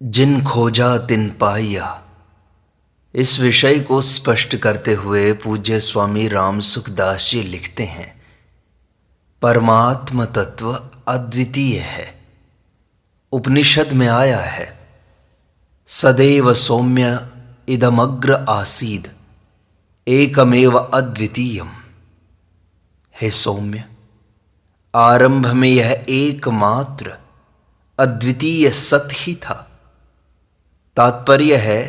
जिन खोजा तिन पाया। इस विषय को स्पष्ट करते हुए पूज्य स्वामी राम सुखदास जी लिखते हैं, परमात्म तत्व अद्वितीय है। उपनिषद में आया है, सदैव सौम्य इदमग्र आसीद एकमेव अद्वितीयम। हे सौम्य, आरंभ में यह एकमात्र अद्वितीय सत्य ही था। तात्पर्य है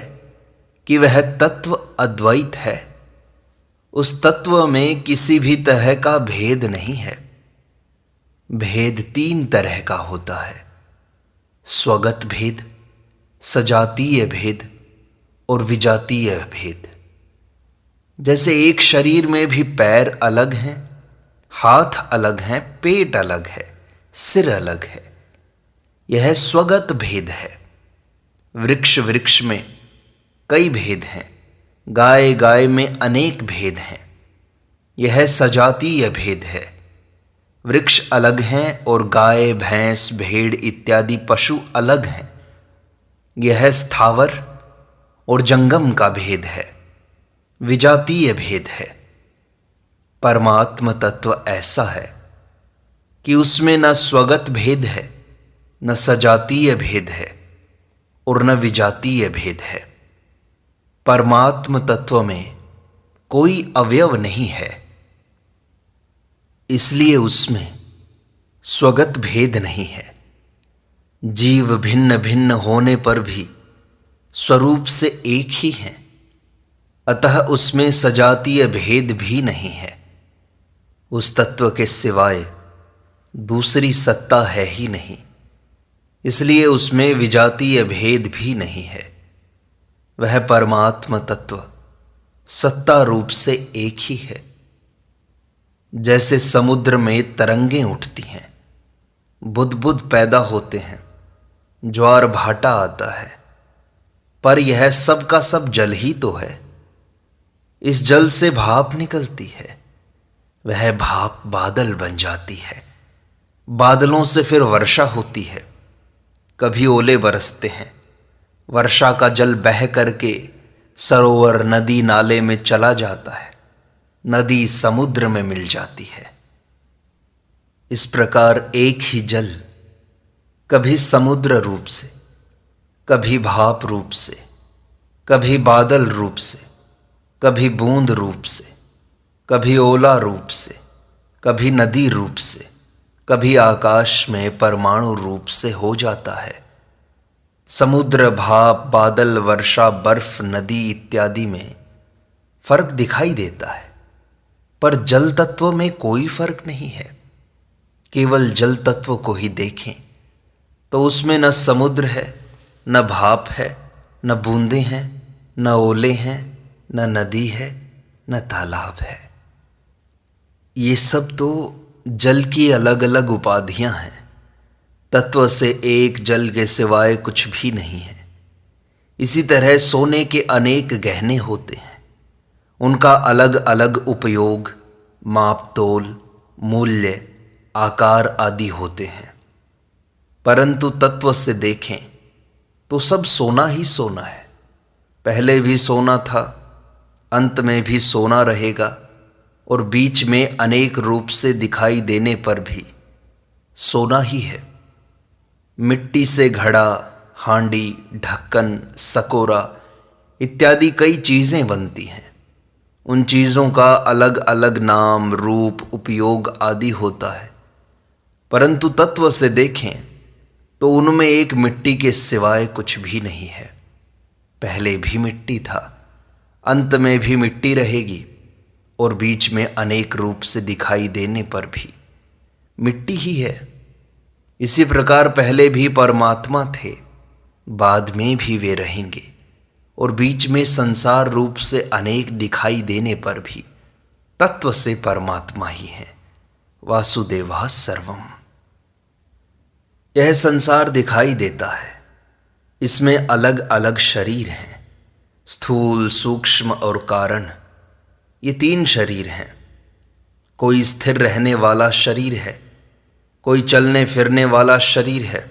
कि वह तत्व अद्वैत है। उस तत्व में किसी भी तरह का भेद नहीं है। भेद तीन तरह का होता है, स्वगत भेद, सजातीय भेद और विजातीय भेद। जैसे एक शरीर में भी पैर अलग हैं, हाथ अलग हैं, पेट अलग है, सिर अलग है, यह स्वगत भेद है। वृक्ष वृक्ष में कई भेद हैं, गाय गाय में अनेक भेद हैं, यह सजातीय भेद है। वृक्ष अलग हैं और गाय भैंस भेड़ इत्यादि पशु अलग हैं, यह स्थावर और जंगम का भेद है, विजातीय भेद है। परमात्म तत्व ऐसा है कि उसमें न स्वगत भेद है, न सजातीय भेद है और न विजातीय भेद है। परमात्म तत्व में कोई अवयव नहीं है, इसलिए उसमें स्वगत भेद नहीं है। जीव भिन्न भिन्न होने पर भी स्वरूप से एक ही हैं, अतः उसमें सजातीय भेद भी नहीं है। उस तत्व के सिवाय दूसरी सत्ता है ही नहीं, इसलिए उसमें विजातीय भेद भी नहीं है। वह परमात्म तत्व सत्ता रूप से एक ही है। जैसे समुद्र में तरंगें उठती हैं, बुदबुद पैदा होते हैं, ज्वार भाटा आता है, पर यह सब का सब जल ही तो है। इस जल से भाप निकलती है, वह भाप बादल बन जाती है, बादलों से फिर वर्षा होती है। कभी ओले बरसते हैं, वर्षा का जल बह करके सरोवर नदी नाले में चला जाता है, नदी समुद्र में मिल जाती है। इस प्रकार एक ही जल कभी समुद्र रूप से, कभी भाप रूप से, कभी बादल रूप से, कभी बूंद रूप से, कभी ओला रूप से, कभी नदी रूप से, कभी आकाश में परमाणु रूप से हो जाता है। समुद्र, भाप, बादल, वर्षा, बर्फ, नदी इत्यादि में फर्क दिखाई देता है, पर जल तत्व में कोई फर्क नहीं है। केवल जल तत्व को ही देखें तो उसमें न समुद्र है, न भाप है, न बूंदें हैं, न ओले हैं, न नदी है, न तालाब है। ये सब तो जल की अलग अलग उपाधियां हैं। तत्व से एक जल के सिवाय कुछ भी नहीं है। इसी तरह सोने के अनेक गहने होते हैं, उनका अलग अलग उपयोग, माप तोल, मूल्य, आकार आदि होते हैं, परंतु तत्व से देखें तो सब सोना ही सोना है। पहले भी सोना था, अंत में भी सोना रहेगा, और बीच में अनेक रूप से दिखाई देने पर भी सोना ही है। मिट्टी से घड़ा, हांडी, ढक्कन, सकोरा इत्यादि कई चीज़ें बनती हैं। उन चीज़ों का अलग अलग नाम, रूप, उपयोग आदि होता है, परंतु तत्व से देखें तो उनमें एक मिट्टी के सिवाय कुछ भी नहीं है। पहले भी मिट्टी था, अंत में भी मिट्टी रहेगी, और बीच में अनेक रूप से दिखाई देने पर भी मिट्टी ही है। इसी प्रकार पहले भी परमात्मा थे, बाद में भी वे रहेंगे, और बीच में संसार रूप से अनेक दिखाई देने पर भी तत्व से परमात्मा ही है। वासुदेवा सर्वम। यह संसार दिखाई देता है, इसमें अलग अलग शरीर हैं, स्थूल, सूक्ष्म और कारण। ये तीन शरीर हैं। कोई स्थिर रहने वाला शरीर है, कोई चलने फिरने वाला शरीर है।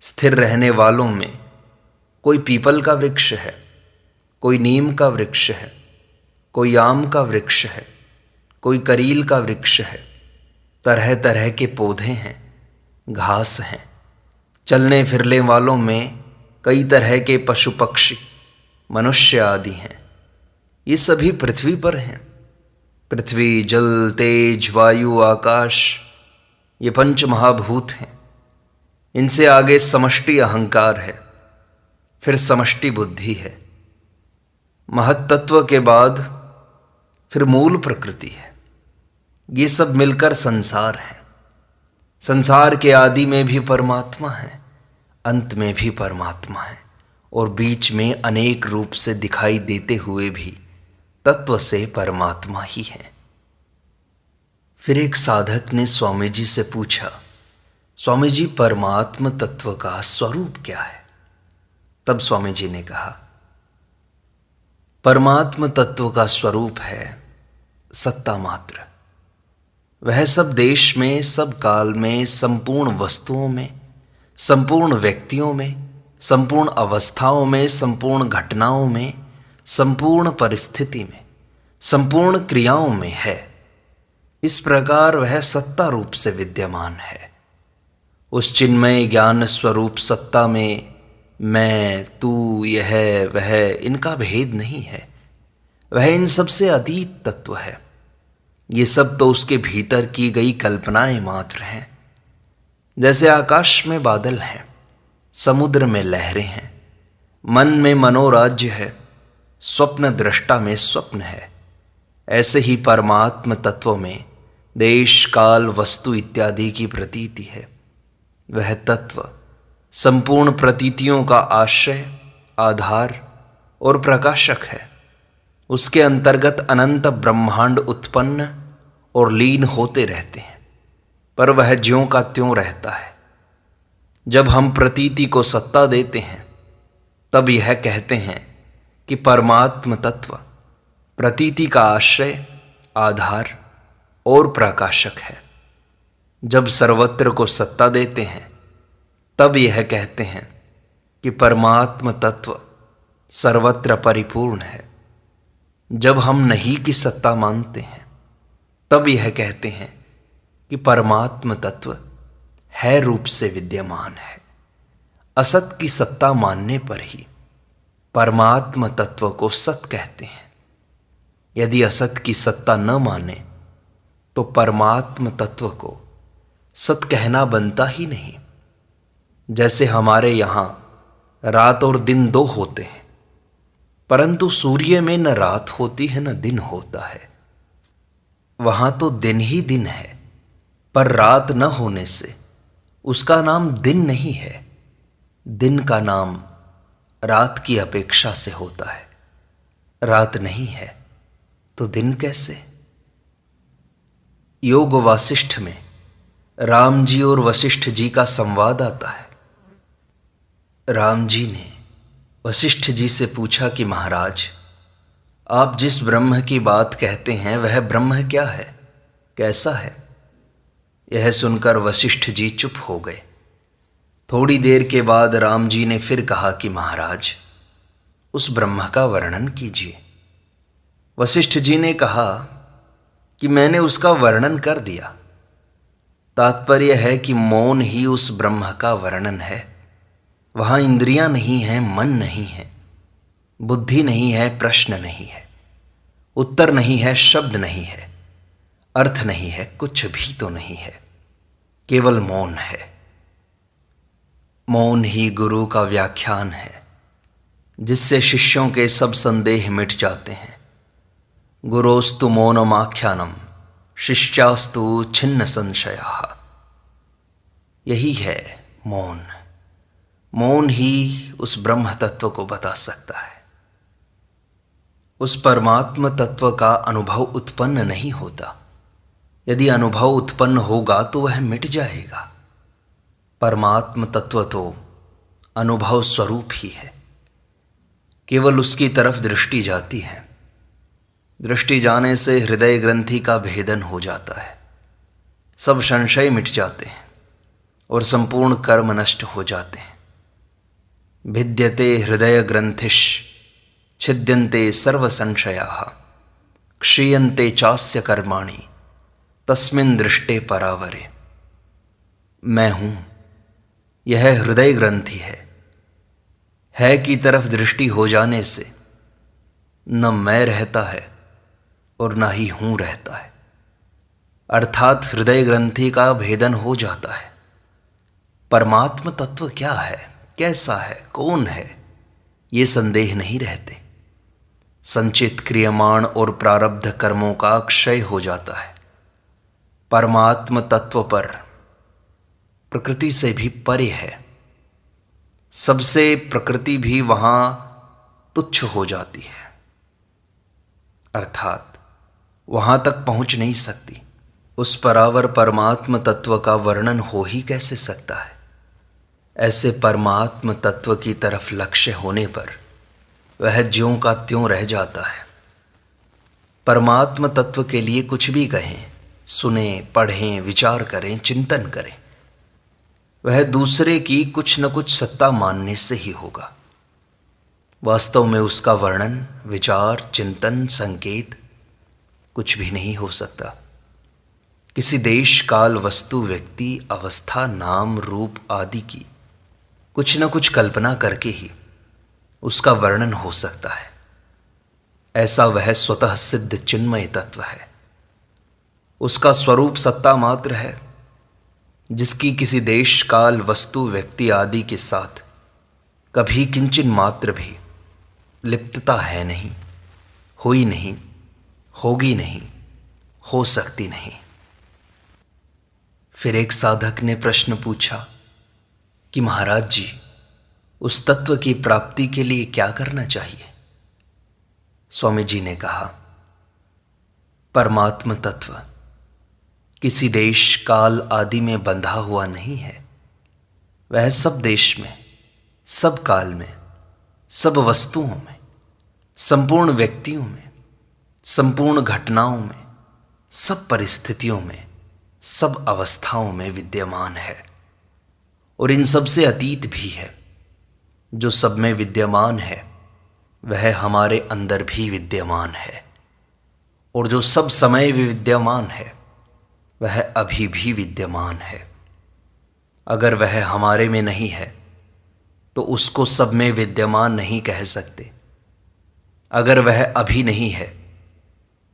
स्थिर रहने वालों में कोई पीपल का वृक्ष है, कोई नीम का वृक्ष है, कोई आम का वृक्ष है, कोई करील का वृक्ष है। तरह तरह के पौधे हैं, घास हैं। चलने फिरने वालों में कई तरह के पशु पक्षी, मनुष्य आदि हैं। ये सभी पृथ्वी पर हैं। पृथ्वी, जल, तेज, वायु, आकाश, ये पंच महाभूत हैं। इनसे आगे समष्टि अहंकार है, फिर समष्टि बुद्धि है। महत्तत्व के बाद फिर मूल प्रकृति है। ये सब मिलकर संसार है। संसार के आदि में भी परमात्मा है, अंत में भी परमात्मा है, और बीच में अनेक रूप से दिखाई देते हुए भी तत्व से परमात्मा ही है। फिर एक साधक ने स्वामी जी से पूछा, स्वामी जी, परमात्म तत्व का स्वरूप क्या है? तब स्वामी जी ने कहा, परमात्म तत्व का स्वरूप है सत्ता मात्र। वह सब देश में, सब काल में, संपूर्ण वस्तुओं में, संपूर्ण व्यक्तियों में, संपूर्ण अवस्थाओं में, संपूर्ण घटनाओं में, संपूर्ण परिस्थिति में, संपूर्ण क्रियाओं में है। इस प्रकार वह सत्ता रूप से विद्यमान है। उस चिन्मय ज्ञान स्वरूप सत्ता में मैं, तू, यह, वह, इनका भेद नहीं है। वह इन सबसे अतीत तत्व है। ये सब तो उसके भीतर की गई कल्पनाएं मात्र हैं। जैसे आकाश में बादल हैं, समुद्र में लहरें हैं, मन में मनोराज्य है, स्वप्न दृष्टा में स्वप्न है, ऐसे ही परमात्म तत्व में देश, काल, वस्तु इत्यादि की प्रतीति है। वह तत्व संपूर्ण प्रतीतियों का आश्रय, आधार और प्रकाशक है। उसके अंतर्गत अनंत ब्रह्मांड उत्पन्न और लीन होते रहते हैं, पर वह ज्यों का त्यों रहता है। जब हम प्रतीति को सत्ता देते हैं, तब यह कहते हैं कि परमात्म तत्व प्रतीति का आश्रय, आधार और प्रकाशक है। जब सर्वत्र को सत्ता देते हैं, तब यह कहते हैं कि परमात्म तत्व सर्वत्र परिपूर्ण है। जब हम नहीं की सत्ता मानते हैं, तब यह कहते हैं कि परमात्म तत्व है रूप से विद्यमान है। असत की सत्ता मानने पर ही परमात्म तत्व को सत कहते हैं। यदि असत की सत्ता न माने तो परमात्म तत्व को सत कहना बनता ही नहीं। जैसे हमारे यहाँ रात और दिन दो होते हैं, परंतु सूर्य में न रात होती है न दिन होता है। वहाँ तो दिन ही दिन है, पर रात न होने से उसका नाम दिन नहीं है। दिन का नाम रात की अपेक्षा से होता है। रात नहीं है तो दिन कैसे? योग वासिष्ठ में राम जी और वशिष्ठ जी का संवाद आता है। राम जी ने वशिष्ठ जी से पूछा कि महाराज, आप जिस ब्रह्म की बात कहते हैं वह ब्रह्म क्या है, कैसा है? यह सुनकर वशिष्ठ जी चुप हो गए। थोड़ी देर के बाद राम जी ने फिर कहा कि महाराज, उस ब्रह्म का वर्णन कीजिए। वशिष्ठ जी ने कहा कि मैंने उसका वर्णन कर दिया। तात्पर्य है कि मौन ही उस ब्रह्म का वर्णन है। वहाँ इंद्रियां नहीं हैं, मन नहीं है, बुद्धि नहीं है, प्रश्न नहीं है, उत्तर नहीं है, शब्द नहीं है, अर्थ नहीं है, कुछ भी तो नहीं है, केवल मौन है। मौन ही गुरु का व्याख्यान है, जिससे शिष्यों के सब संदेह मिट जाते हैं। गुरोस्तु मौनमाख्यानम शिष्यास्तु छिन्न संशयाः। यही है मौन। मौन ही उस ब्रह्म तत्व को बता सकता है। उस परमात्म तत्व का अनुभव उत्पन्न नहीं होता। यदि अनुभव उत्पन्न होगा तो वह मिट जाएगा। परमात्म तत्व तो अनुभव स्वरूप ही है। केवल उसकी तरफ दृष्टि जाती है। दृष्टि जाने से हृदय ग्रंथि का भेदन हो जाता है। सब संशय मिट जाते हैं और संपूर्ण कर्म नष्ट हो जाते हैं। भिद्यते हृदय ग्रंथिश छिद्यन्ते सर्व संशयाः क्षीयन्ते चास्य कर्माणि तस्मिन् दृष्टे परावरे। मैं हूँ, यह हृदय ग्रंथि है की तरफ दृष्टि हो जाने से न मैं रहता है और न ही हूँ रहता है, अर्थात हृदय ग्रंथि का भेदन हो जाता है। परमात्म तत्व क्या है, कैसा है, कौन है, ये संदेह नहीं रहते। संचित क्रियमाण और प्रारब्ध कर्मों का क्षय हो जाता है। परमात्म तत्व पर प्रकृति से भी परे है, सबसे प्रकृति भी वहां तुच्छ हो जाती है, अर्थात वहां तक पहुंच नहीं सकती। उस परावर परमात्म तत्व का वर्णन हो ही कैसे सकता है। ऐसे परमात्म तत्व की तरफ लक्ष्य होने पर वह ज्यों का त्यों रह जाता है। परमात्म तत्व के लिए कुछ भी कहें, सुने, पढ़ें, विचार करें, चिंतन करें, वह दूसरे की कुछ न कुछ सत्ता मानने से ही होगा। वास्तव में उसका वर्णन, विचार, चिंतन, संकेत कुछ भी नहीं हो सकता। किसी देश, काल, वस्तु, व्यक्ति, अवस्था, नाम, रूप आदि की कुछ न कुछ कल्पना करके ही उसका वर्णन हो सकता है। ऐसा वह स्वतः सिद्ध चिन्मय तत्व है। उसका स्वरूप सत्ता मात्र है, जिसकी किसी देश, काल, वस्तु, व्यक्ति आदि के साथ कभी किंचिन मात्र भी लिप्तता है नहीं, हुई नहीं, होगी नहीं, हो सकती नहीं। फिर एक साधक ने प्रश्न पूछा कि महाराज जी, उस तत्व की प्राप्ति के लिए क्या करना चाहिए। स्वामी जी ने कहा, परमात्म तत्व किसी देश, काल आदि में बंधा हुआ नहीं है। वह सब देश में, सब काल में, सब वस्तुओं में, संपूर्ण व्यक्तियों में, संपूर्ण घटनाओं में, सब परिस्थितियों में, सब अवस्थाओं में विद्यमान है और इन सब से अतीत भी है। जो सब में विद्यमान है वह हमारे अंदर भी विद्यमान है, और जो सब समय भी विद्यमान है वह अभी भी विद्यमान है। अगर वह हमारे में नहीं है तो उसको सब में विद्यमान नहीं कह सकते। अगर वह अभी नहीं है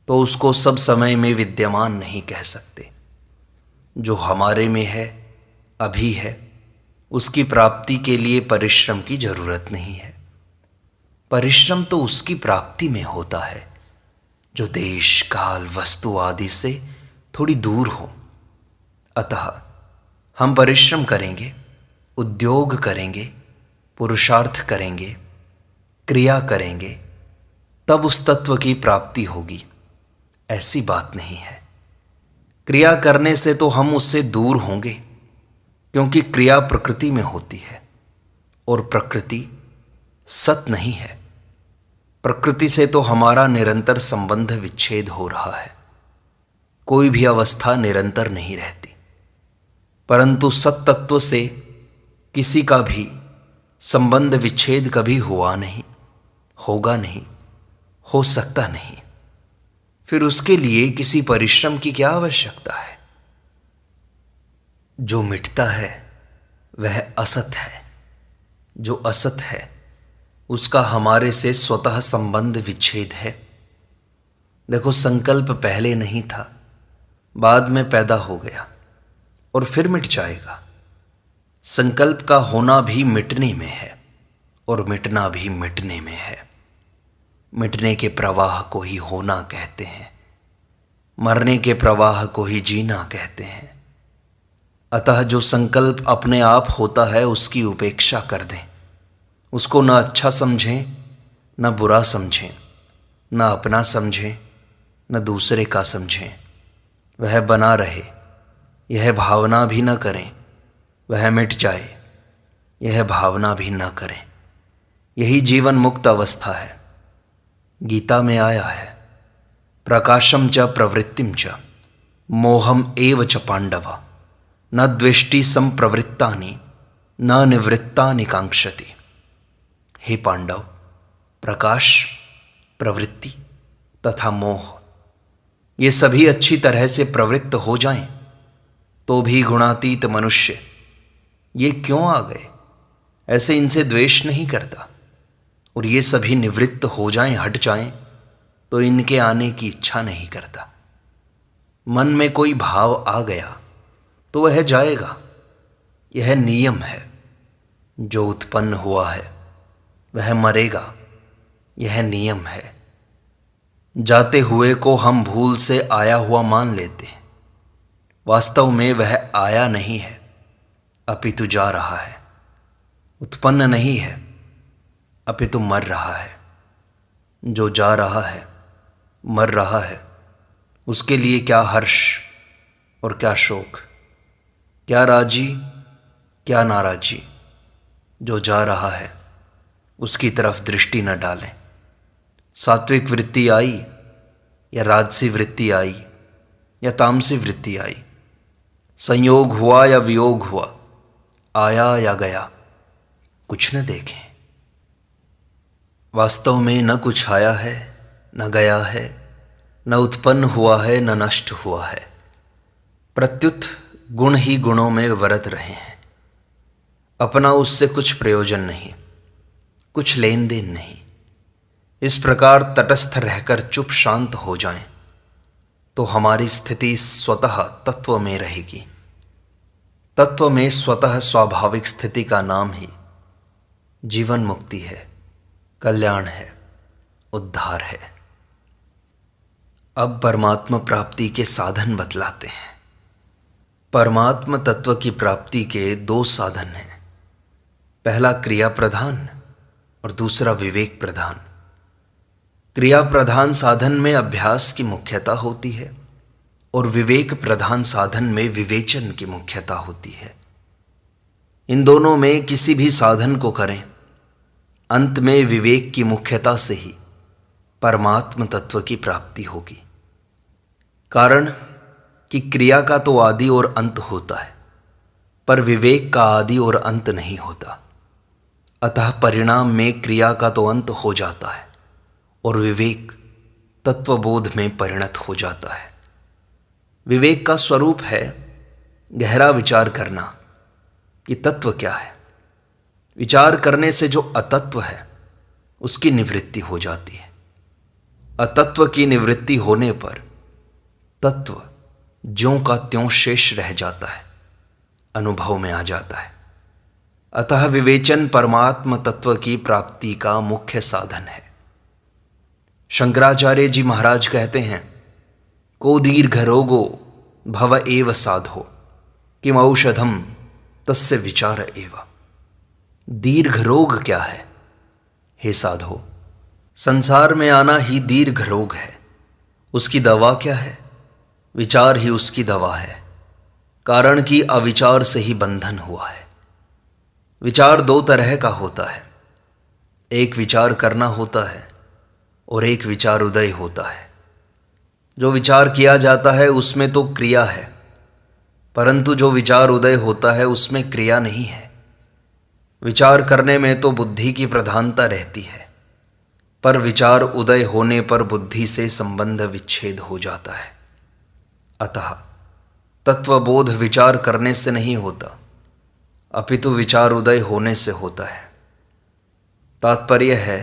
तो उसको सब समय में विद्यमान नहीं कह सकते। जो हमारे में है, अभी है, उसकी प्राप्ति के लिए परिश्रम की जरूरत नहीं है। परिश्रम तो उसकी प्राप्ति में होता है जो देश, काल, वस्तु आदि से थोड़ी दूर हो। अतः हम परिश्रम करेंगे, उद्योग करेंगे, पुरुषार्थ करेंगे, क्रिया करेंगे, तब उस तत्व की प्राप्ति होगी, ऐसी बात नहीं है। क्रिया करने से तो हम उससे दूर होंगे, क्योंकि क्रिया प्रकृति में होती है और प्रकृति सत नहीं है। प्रकृति से तो हमारा निरंतर संबंध विच्छेद हो रहा है। कोई भी अवस्था निरंतर नहीं रहती, परंतु सत तत्व से किसी का भी संबंध विच्छेद कभी हुआ नहीं, होगा नहीं, हो सकता नहीं। फिर उसके लिए किसी परिश्रम की क्या आवश्यकता है। जो मिटता है वह असत है, जो असत है उसका हमारे से स्वतः संबंध विच्छेद है। देखो, संकल्प पहले नहीं था, बाद में पैदा हो गया और फिर मिट जाएगा। संकल्प का होना भी मिटने में है और मिटना भी मिटने में है। मिटने के प्रवाह को ही होना कहते हैं, मरने के प्रवाह को ही जीना कहते हैं। अतः जो संकल्प अपने आप होता है उसकी उपेक्षा कर दें। उसको न अच्छा समझें, न बुरा समझें, न अपना समझें, न दूसरे का समझें। वह बना रहे, यह भावना भी न करें। वह मिट जाए, यह भावना भी न करें। यही जीवन मुक्त अवस्था है। गीता में आया है, प्रकाशम च प्रवृत्तिम च मोहम एव च पांडव न द्वेष्टि संप्रवृत्तानि न निवृत्तानि कांक्षति। हे पांडव, प्रकाश, प्रवृत्ति तथा मोह ये सभी अच्छी तरह से प्रवृत्त हो जाएं तो भी गुणातीत मनुष्य ये क्यों आ गए ऐसे इनसे द्वेष नहीं करता, और ये सभी निवृत्त हो जाएं, हट जाएं तो इनके आने की इच्छा नहीं करता। मन में कोई भाव आ गया तो वह जाएगा, यह नियम है। जो उत्पन्न हुआ है वह मरेगा, यह नियम है। जाते हुए को हम भूल से आया हुआ मान लेते हैं, वास्तव में वह आया नहीं है अपितु जा रहा है, उत्पन्न नहीं है अपितु मर रहा है। जो जा रहा है, मर रहा है, उसके लिए क्या हर्ष और क्या शोक, क्या राजी क्या नाराजी। जो जा रहा है उसकी तरफ दृष्टि न डालें। सात्विक वृत्ति आई या राजसी वृत्ति आई या तामसी वृत्ति आई, संयोग हुआ या वियोग हुआ, आया या गया, कुछ न देखें। वास्तव में न कुछ आया है, न गया है, न उत्पन्न हुआ है, न नष्ट हुआ है। प्रत्युत गुण ही गुणों में वरत रहे हैं। अपना उससे कुछ प्रयोजन नहीं, कुछ लेन देन नहीं। इस प्रकार तटस्थ रहकर चुप शांत हो जाएं तो हमारी स्थिति स्वतः तत्व में रहेगी। तत्व में स्वतः स्वाभाविक स्थिति का नाम ही जीवन मुक्ति है, कल्याण है, उद्धार है। अब परमात्मा प्राप्ति के साधन बतलाते हैं। परमात्मा तत्व की प्राप्ति के दो साधन हैं, पहला क्रिया प्रधान और दूसरा विवेक प्रधान। क्रिया प्रधान साधन में अभ्यास की मुख्यता होती है और विवेक प्रधान साधन में विवेचन की मुख्यता होती है। इन दोनों में किसी भी साधन को करें, अंत में विवेक की मुख्यता से ही परमात्म तत्व की प्राप्ति होगी। कारण कि क्रिया का तो आदि और अंत होता है, पर विवेक का आदि और अंत नहीं होता। अतः परिणाम में क्रिया का तो अंत हो जाता है और विवेक तत्वबोध में परिणत हो जाता है। विवेक का स्वरूप है गहरा विचार करना कि तत्व क्या है। विचार करने से जो अतत्व है उसकी निवृत्ति हो जाती है। अतत्व की निवृत्ति होने पर तत्व ज्यों का त्यों शेष रह जाता है, अनुभव में आ जाता है। अतः विवेचन परमात्म तत्व की प्राप्ति का मुख्य साधन है। शंकराचार्य जी महाराज कहते हैं, को दीर्घ रोगो भव एव साधो किम औषधम तस्य विचार एव। दीर्घ रोग क्या है हे साधो? संसार में आना ही दीर्घ रोग है। उसकी दवा क्या है? विचार ही उसकी दवा है। कारण कि अविचार से ही बंधन हुआ है। विचार दो तरह का होता है, एक विचार करना होता है और एक विचार उदय होता है। जो विचार किया जाता है उसमें तो क्रिया है, परंतु जो विचार उदय होता है उसमें क्रिया नहीं है। विचार करने में तो बुद्धि की प्रधानता रहती है, पर विचार उदय होने पर बुद्धि से संबंध विच्छेद हो जाता है। अतः तत्वबोध विचार करने से नहीं होता, अपितु विचार उदय होने से होता है। तात्पर्य है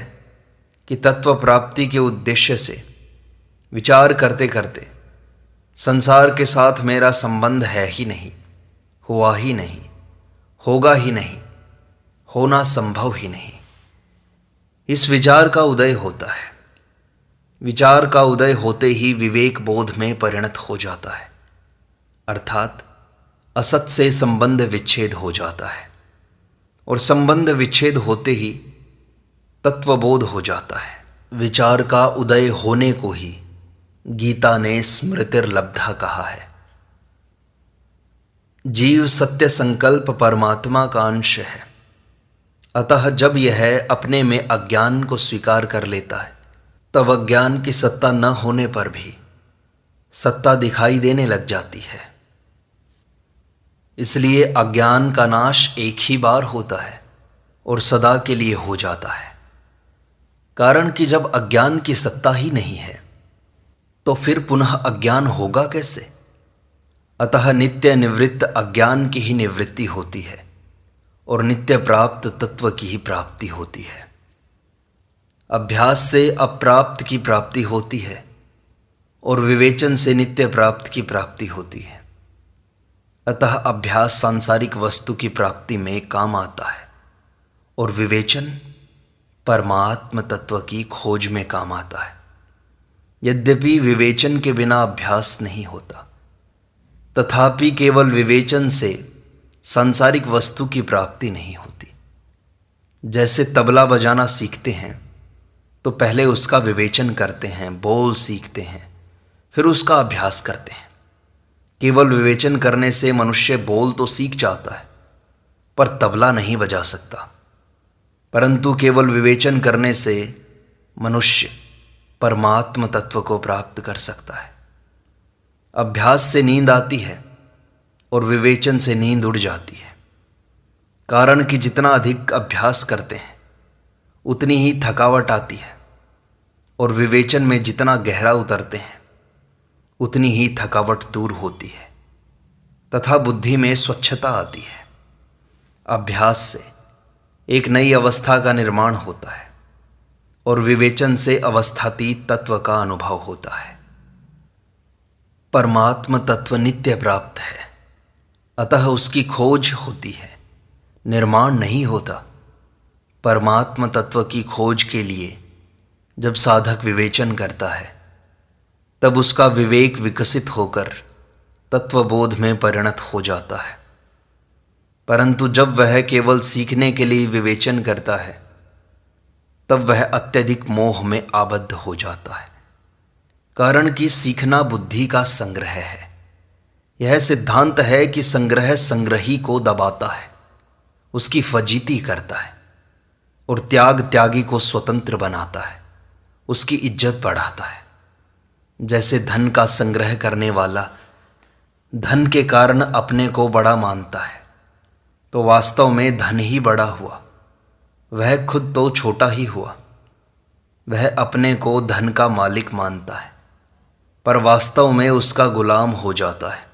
कि तत्व प्राप्ति के उद्देश्य से विचार करते करते संसार के साथ मेरा संबंध है ही नहीं, हुआ ही नहीं, होगा ही नहीं, होना संभव ही नहीं, इस विचार का उदय होता है। विचार का उदय होते ही विवेक बोध में परिणत हो जाता है, अर्थात असत से संबंध विच्छेद हो जाता है, और संबंध विच्छेद होते ही तत्वबोध हो जाता है। विचार का उदय होने को ही गीता ने स्मृतिर्लब्धा कहा है। जीव सत्य संकल्प परमात्मा का अंश है। अतः जब यह अपने में अज्ञान को स्वीकार कर लेता है, तब अज्ञान की सत्ता न होने पर भी सत्ता दिखाई देने लग जाती है। इसलिए अज्ञान का नाश एक ही बार होता है और सदा के लिए हो जाता है। कारण कि जब अज्ञान की सत्ता ही नहीं है तो फिर पुनः अज्ञान होगा कैसे। अतः नित्य निवृत्त अज्ञान की ही निवृत्ति होती है और नित्य प्राप्त तत्व की ही प्राप्ति होती है। अभ्यास से अप्राप्त की प्राप्ति होती है और विवेचन से नित्य प्राप्त की प्राप्ति होती है। अतः अभ्यास सांसारिक वस्तु की प्राप्ति में काम आता है और विवेचन परमात्म तत्व की खोज में काम आता है। यद्यपि विवेचन के बिना अभ्यास नहीं होता, तथापि केवल विवेचन से सांसारिक वस्तु की प्राप्ति नहीं होती। जैसे तबला बजाना सीखते हैं तो पहले उसका विवेचन करते हैं, बोल सीखते हैं, फिर उसका अभ्यास करते हैं। केवल विवेचन करने से मनुष्य बोल तो सीख जाता है पर तबला नहीं बजा सकता, परंतु केवल विवेचन करने से मनुष्य परमात्म तत्व को प्राप्त कर सकता है। अभ्यास से नींद आती है और विवेचन से नींद उड़ जाती है। कारण कि जितना अधिक अभ्यास करते हैं उतनी ही थकावट आती है और विवेचन में जितना गहरा उतरते हैं उतनी ही थकावट दूर होती है तथा बुद्धि में स्वच्छता आती है। अभ्यास से एक नई अवस्था का निर्माण होता है और विवेचन से अवस्थातीत तत्व का अनुभव होता है। परमात्म तत्व नित्य प्राप्त है, अतः उसकी खोज होती है, निर्माण नहीं होता। परमात्म तत्व की खोज के लिए जब साधक विवेचन करता है तब उसका विवेक विकसित होकर तत्वबोध में परिणत हो जाता है। परंतु जब वह केवल सीखने के लिए विवेचन करता है तब वह अत्यधिक मोह में आबद्ध हो जाता है। कारण कि सीखना बुद्धि का संग्रह है। यह सिद्धांत है कि संग्रह संग्रही को दबाता है, उसकी फजीती करता है, और त्याग त्यागी को स्वतंत्र बनाता है, उसकी इज्जत बढ़ाता है। जैसे धन का संग्रह करने वाला धन के कारण अपने को बड़ा मानता है तो वास्तव में धन ही बड़ा हुआ, वह खुद तो छोटा ही हुआ। वह अपने को धन का मालिक मानता है पर वास्तव में उसका गुलाम हो जाता है,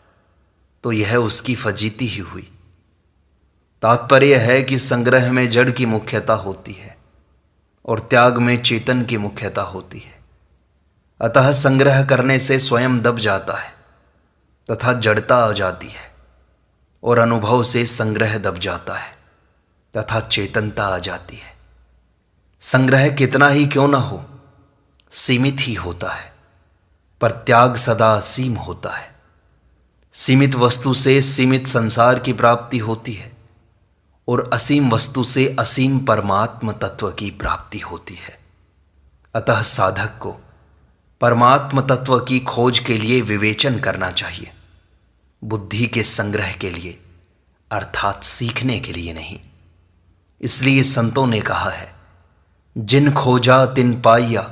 तो यह उसकी फजीती ही हुई। तात्पर्य है कि संग्रह में जड़ की मुख्यता होती है और त्याग में चेतन की मुख्यता होती है। अतः संग्रह करने से स्वयं दब जाता है तथा जड़ता आ जाती है, और अनुभव से संग्रह दब जाता है तथा चेतनता आ जाती है। संग्रह कितना ही क्यों न हो, सीमित ही होता है, पर त्याग सदा असीम होता है। सीमित वस्तु से सीमित संसार की प्राप्ति होती है और असीम वस्तु से असीम परमात्म तत्व की प्राप्ति होती है। अतः साधक को परमात्म तत्व की खोज के लिए विवेचन करना चाहिए, बुद्धि के संग्रह के लिए, अर्थात सीखने के लिए नहीं। इसलिए संतों ने कहा है, जिन खोजा तिन पाइया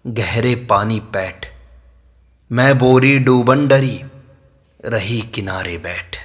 गहरे पानी पैठ, मैं बोरी डूबन डरी रही किनारे बैठ।